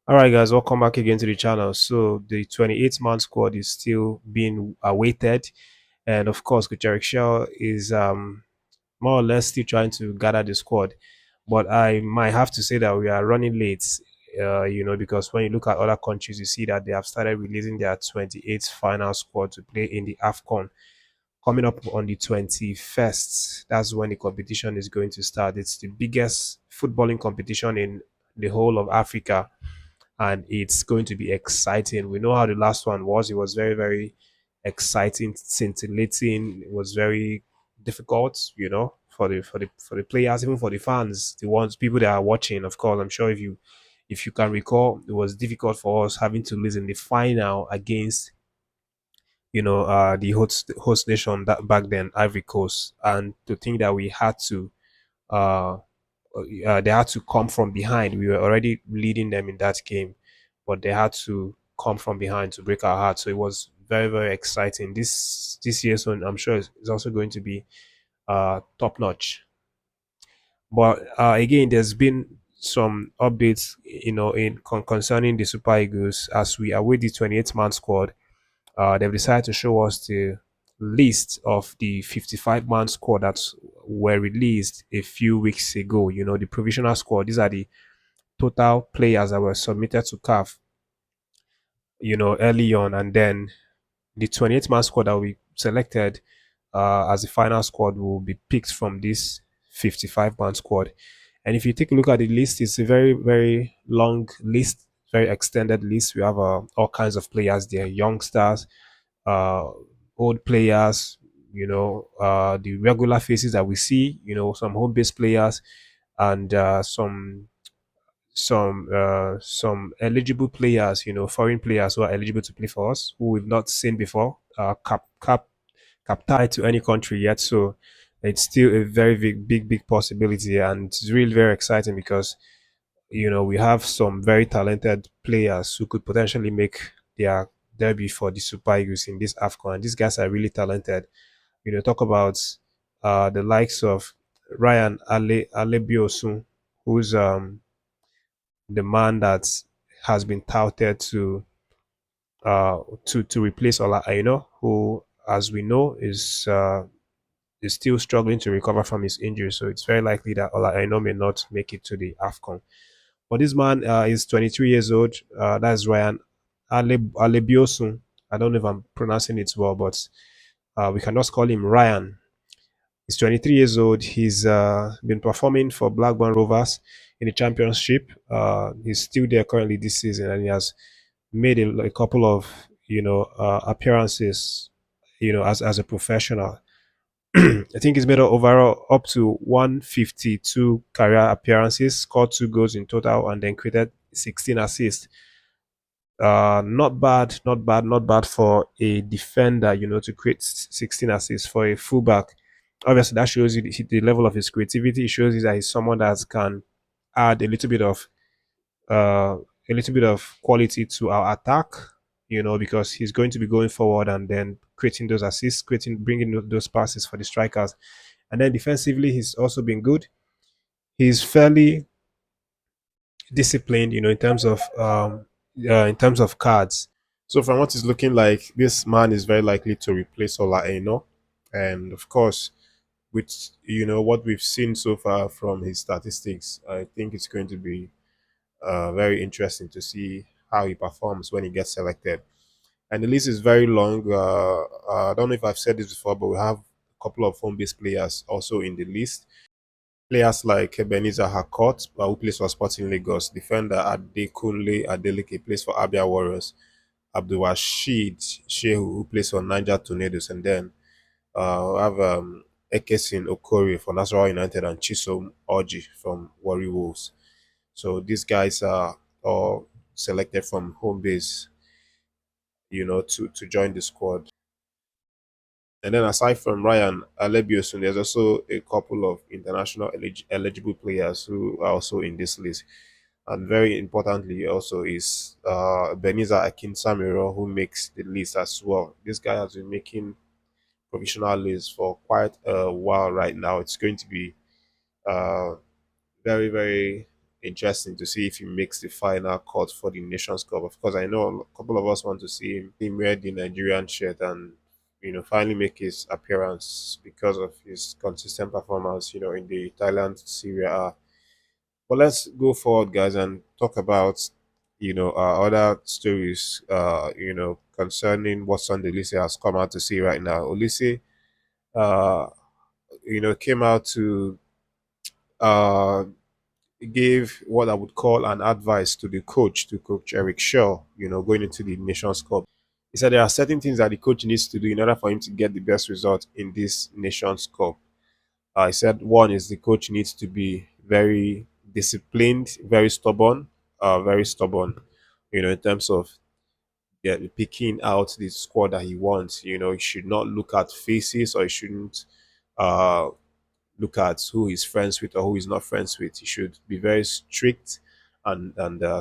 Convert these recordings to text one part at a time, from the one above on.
All right, guys, welcome back again to the channel. So the 28-man squad is still being awaited, and of course, Chelle is more or less still trying to gather the squad. But I might have to say that we are running late, because when you look at other countries, you see that they have started releasing their 28th final squad to play in the Afcon coming up on the 21st. That's when the competition is going to start. It's the biggest footballing competition in the whole of Africa, and it's going to be exciting. We know how the last one was. It was very, very exciting, scintillating. It was very difficult, for the players, even for the fans, the ones people that are watching. Of course, I'm sure if you can recall, it was difficult for us having to lose in the final against the host nation that back then, Ivory Coast, and to think that we had to uh they had to come from behind. We were already leading them in that game, but they had to come from behind to break our hearts. So it was very, very exciting. This year, so I'm sure it's also going to be top notch. But again, there's been some updates, concerning the Super Eagles as we await the 28-man squad. They've decided to show us the list of the 55-man squad that were released a few weeks ago. The provisional squad. These are the total players that were submitted to CAF, early on, and then the 28-man squad that we selected as the final squad will be picked from this 55-man squad. And if you take a look at the list, it's a very, very long list, very extended list. We have all kinds of players there, youngsters, uh, old players, the regular faces that we see, some home-based players, and some eligible players, foreign players who are eligible to play for us, who we've not seen before, cap tied to any country yet. So it's still a very big possibility, and it's really very exciting because we have some very talented players who could potentially make their debut for the Super Eagles in this AFCON. And these guys are really talented. Talk about the likes of Ryan Alebiosun, who's the man that has been touted to replace Ola Aina, who, as we know, is still struggling to recover from his injury. So it's very likely that Ola Aina may not make it to the AFCON. But this man is 23 years old. That's Ryan Alebiosun. I don't know if I'm pronouncing it well, but we can just call him Ryan. He's 23 years old. He's been performing for Blackburn Rovers in the Championship. He's still there currently this season, and he has made a couple of appearances, as a professional. I think he's made overall up to 152 career appearances, scored 2 goals in total, and then created 16 assists. Not bad, not bad, not bad for a defender, to create 16 assists for a fullback. Obviously, that shows you the level of his creativity. It shows you that he's someone that can add uh, a little bit of quality to our attack, because he's going to be going forward and then creating those assists, bringing those passes for the strikers. And then defensively, he's also been good. He's fairly disciplined, in terms of cards. So from what it's looking like, this man is very likely to replace Ola Aina. And of course, with what we've seen so far from his statistics, I think it's going to be very interesting to see how he performs when he gets selected. And the list is very long. I don't know if I've said this before, but we have a couple of home-based players also in the list. Players like Ebenezer Hakot, who plays for Sporting Lagos, defender Adekunle Adeleke plays for Abia Warriors, Abdulrasheed Shehu, who plays for Niger Tornadoes, and then we have Ekesin Okori for Nasarawa United and Chisom Orji from Warri Wolves. So these guys are all selected from home base, to join the squad. And then aside from Ryan Alebiosun, there's also a couple of international eligible players who are also in this list. And very importantly also is Beniza Akin Samiro, who makes the list as well. This guy has been making provisional lists for quite a while right now. It's going to be very, very interesting to see if he makes the final cut for the Nations Cup. Of course, I know a couple of us want to see him wear the Nigerian shirt and finally make his appearance because of his consistent performance, in the Thailand Serie A. But let's go forward, guys, and talk about other stories concerning what Sunday Olise has come out to see right now. Olise uh came out to uh gave what I would call an advice to the coach, to Coach Eric Shaw, going into the Nations Cup. He said there are certain things that the coach needs to do in order for him to get the best result in this Nations Cup. I said one is the coach needs to be very disciplined, very stubborn, in terms of picking out the squad that he wants. He should not look at faces, or he shouldn't uh, look at who he's friends with or who he's not friends with. He should be very strict and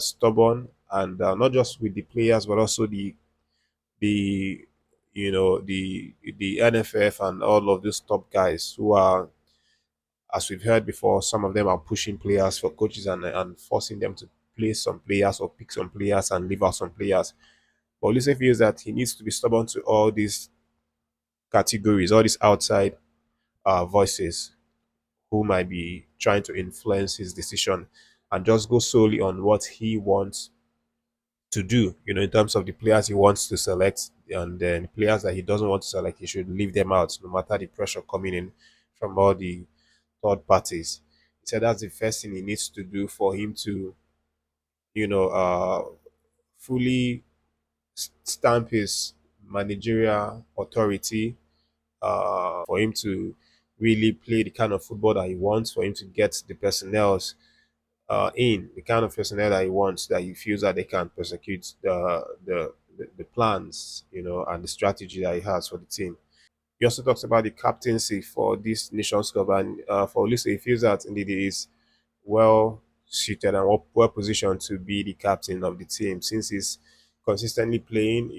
stubborn, and not just with the players, but also the the NFF and all of these top guys who are, as we've heard before, some of them are pushing players for coaches and forcing them to play some players or pick some players and leave out some players. But Olise feels that he needs to be stubborn to all these categories, all these outside voices who might be trying to influence his decision, and just go solely on what he wants to do, in terms of the players he wants to select, and then players that he doesn't want to select, he should leave them out no matter the pressure coming in from all the third parties. He said that's the first thing he needs to do for him to, you know, uh, fully stamp his managerial authority, for him to really play the kind of football that he wants, for him to get the personnel in the kind of personnel that he wants, that he feels that they can prosecute the plans, and the strategy that he has for the team. He also talks about the captaincy for this Nations Cup, and for Olise, he feels that indeed he is well suited and well positioned to be the captain of the team, since he's consistently playing,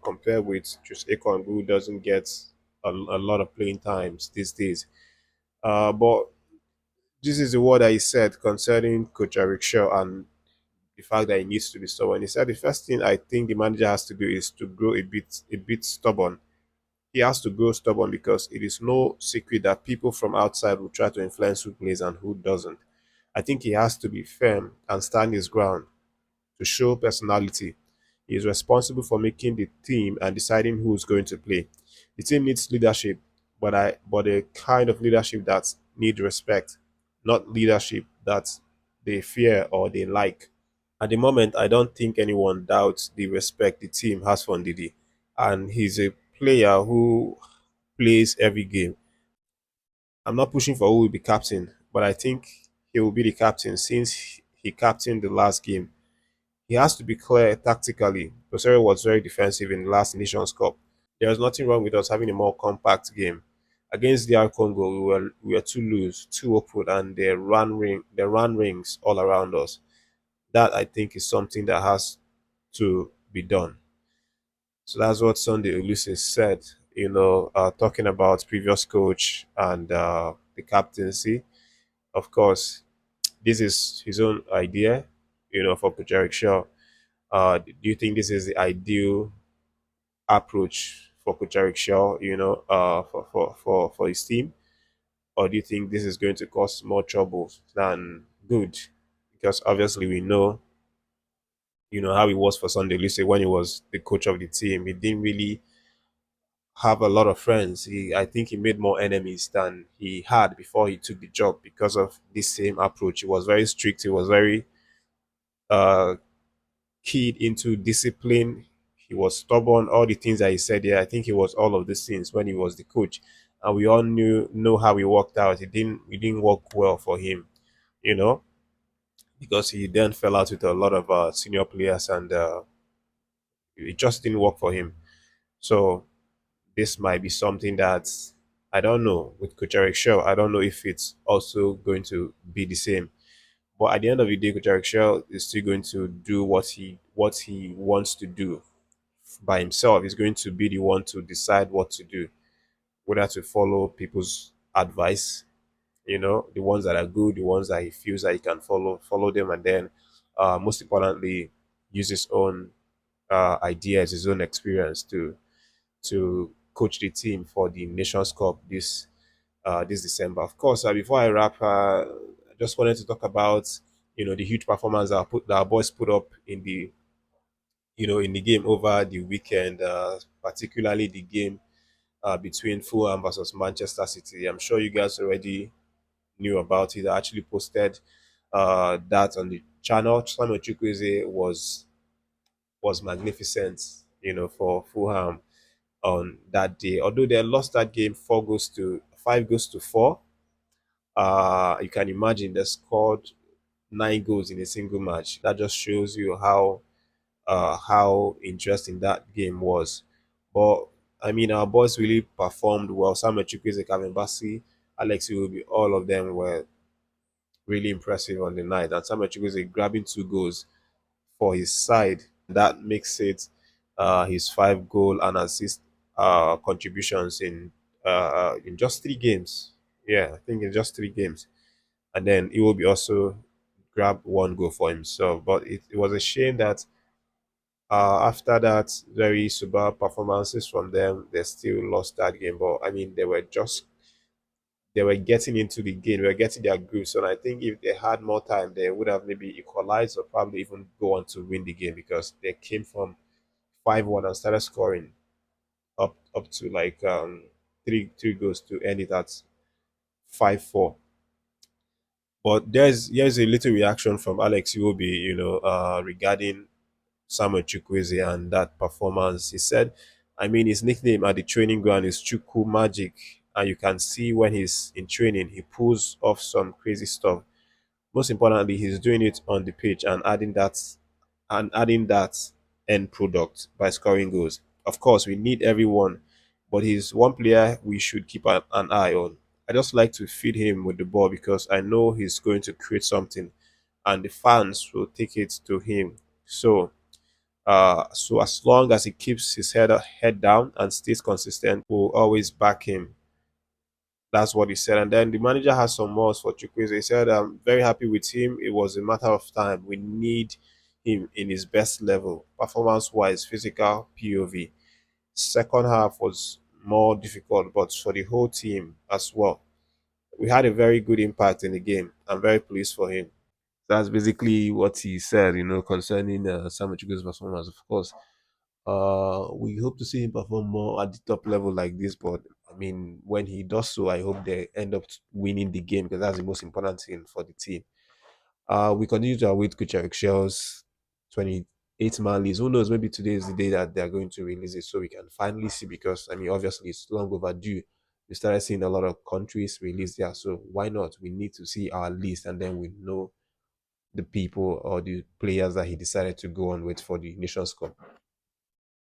compared with just Akon, who doesn't get a lot of playing times these days. But this is the word that he said concerning Coach Eric Shaw and the fact that he needs to be stubborn. He said the first thing I think the manager has to do is to grow a bit stubborn. He has to grow stubborn because it is no secret that people from outside will try to influence who plays and who doesn't. I think he has to be firm and stand his ground to show personality. He is responsible for making the team and deciding who is going to play. The team needs leadership, but a kind of leadership that needs respect, not leadership that they fear or they like. At the moment, I don't think anyone doubts the respect the team has for Ndidi, and he's a player who plays every game. I'm not pushing for who will be captain, but I think he will be the captain since he captained the last game. He has to be clear tactically. Rosero was very defensive in the last Nations Cup. There was nothing wrong with us having a more compact game. Against DR Congo, we were too loose, too open, and they ran rings all around us. That, I think, is something that has to be done. So that's what Sunday Ulysses said, talking about previous coach and the captaincy. Of course, this is his own idea, for Coach Eric Shaw. Do you think this is the ideal approach for Coach Eric Shaw, for his team? Or do you think this is going to cause more trouble than good? Because obviously we know, how he was for Sunday Ulysses when he was the coach of the team. He didn't really have a lot of friends. I think he made more enemies than he had before he took the job because of this same approach. He was very strict. He was very uh, keyed into discipline. He was stubborn. All the things that he said there, I think he was all of these things when he was the coach, and we all know how he worked out. It didn't work well for him, you know, because he then fell out with a lot of senior players, and it just didn't work for him. So this might be something that I don't know with Coach Eric Shaw. I don't know if it's also going to be the same. But at the end of the day, Coach Eric Shaw is still going to do what he wants to do by himself. He's going to be the one to decide what to do, whether to follow people's advice, the ones that are good, the ones that he feels that he can follow them, and then most importantly, use his own ideas, his own experience to coach the team for the Nations Cup this December. Of course, before I wrap, I just wanted to talk about the huge performance that our boys put up in the game over the weekend, particularly the game between Fulham versus Manchester City. I'm sure you guys already knew about it. I actually posted that on the channel. Simon Chukwueze was magnificent, for Fulham on that day. Although they lost that game 4 goals to 5 goals to 4. You can imagine they scored 9 goals in a single match. That just shows you how interesting that game was. But I mean, our boys really performed well. Samuel Chukwueze, Kevin Bassi, Alex Iwobi, all of them were really impressive on the night. And Samuel Chukwueze grabbing 2 goals for his side. That makes it his 5 goal and assist contributions in just 3 games. Yeah, I think in just 3 games. And then he will be also grab 1 goal for himself. But it was a shame that after that very superb performances from them, they still lost that game. But I mean, they were getting into the game, they were getting their groove. So I think if they had more time, they would have maybe equalized or probably even go on to win the game because they came from 5-1 and started scoring up to like three goals to end it at 5-4. But here's a little reaction from Alex Iwobi, regarding Samuel Chukwueze and that performance. He said, I mean, his nickname at the training ground is Chukwu Magic, and you can see when he's in training, he pulls off some crazy stuff. Most importantly, he's doing it on the pitch and adding that end product by scoring goals. Of course, we need everyone, but he's one player we should keep an eye on. I just like to feed him with the ball because I know he's going to create something, and the fans will take it to him. So as long as he keeps his head down and stays consistent, we'll always back him. That's what he said. And then the manager has some words for Chukwueze. He said, I'm very happy with him. It was a matter of time. We need him in his best level, performance wise, physical, POV. Second half was more difficult, but for the whole team as well. We had a very good impact in the game. I'm very pleased for him. That's basically what he said, concerning Samuel Chukwueze's performance. Of course, we hope to see him perform more at the top level like this. But I mean, when he does so, I hope they end up winning the game because that's the most important thing for the team. We continue to await Coach Eric Shell's 28-man list. Who knows? Maybe today is the day that they're going to release it so we can finally see. Because I mean, obviously, it's long overdue. We started seeing a lot of countries release there, so why not? We need to see our list and then we know the people or the players that he decided to go on with for the Nations Cup.